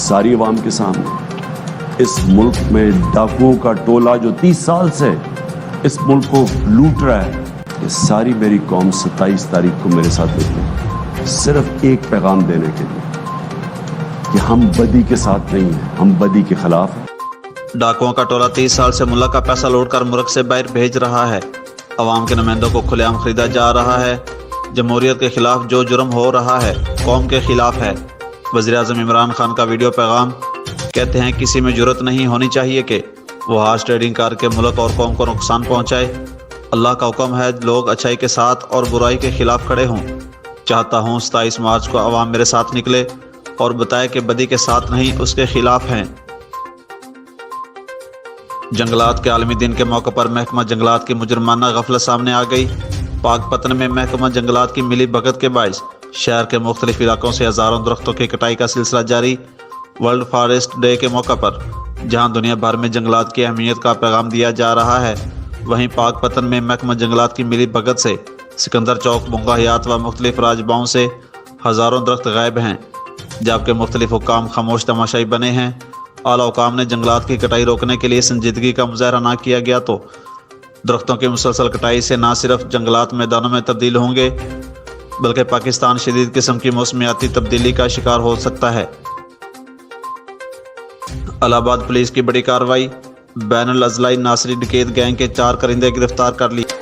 सारी आवाम के सामने, इस मुल्क में डाकुओं का टोला जो 30 साल से इस मुल्क को लूट रहा है, ये सारी मेरी कौम 27 तारीख को मेरे साथ निकले, सिर्फ एक पैगाम देने के लिए कि हम बदी के साथ नहीं हैं, हम बदी के खिलाफ हैं। डाकुओं का टोला 30 साल से मुल्क का पैसा लौटकर मुल्क से बाहर भेज रहा है। अवाम के नुमाइंदों को खुलेआम खरीदा जा रहा है। जमहूरियत के खिलाफ जो जुर्म हो रहा है कौम के खिलाफ है। वज़ीर-ए-आज़म इमरान खान का वीडियो पैगाम, कहते हैं किसी में जुर्रत नहीं होनी चाहिए कि वो हार्स ट्रेडिंग करके मुल्क और कौम को नुकसान पहुँचाए। अल्लाह का हुक्म है लोग अच्छाई के साथ और बुराई के खिलाफ खड़े हों। चाहता हूँ 27 मार्च को अवाम मेरे साथ निकले और बताए कि बदी के साथ नहीं उसके खिलाफ हैं। जंगलात के आलमी दिन के मौके पर महकमा जंगलात की मुजरमाना गफलत सामने आ गई। पाकपतन में महकमा जंगलात की मिली भगत के बायस शहर के मुख्तलिफ इलाकों से हज़ारों दरख्तों की कटाई का सिलसिला जारी। वर्ल्ड फॉरेस्ट डे के मौके पर जहां दुनिया भर में जंगलात की अहमियत का पैगाम दिया जा रहा है, वहीं पाकपतन में महकमा जंगलात की मिली भगत से सिकंदर चौक, बुंगा हयात व मुख्तलिफ राजबाओं से हज़ारों दरख्त गायब हैं, जबकि मुख्तलिफ हुक्काम खामोश तमाशाई बने हैं। आला हुक्काम ने जंगलात की कटाई रोकने के लिए संजीदगी का मुजाहरा ना किया गया तो दरख्तों की मुसलसल कटाई से ना सिर्फ जंगलात मैदानों में तब्दील होंगे बल्कि पाकिस्तान शदीद किस्म की मौसमियाती तब्दीली का शिकार हो सकता है। इलाहाबाद पुलिस की बड़ी कार्रवाई, बैनुल अज़लाई नासरी डकैत गैंग के 4 करिंदे गिरफ्तार कर लिए।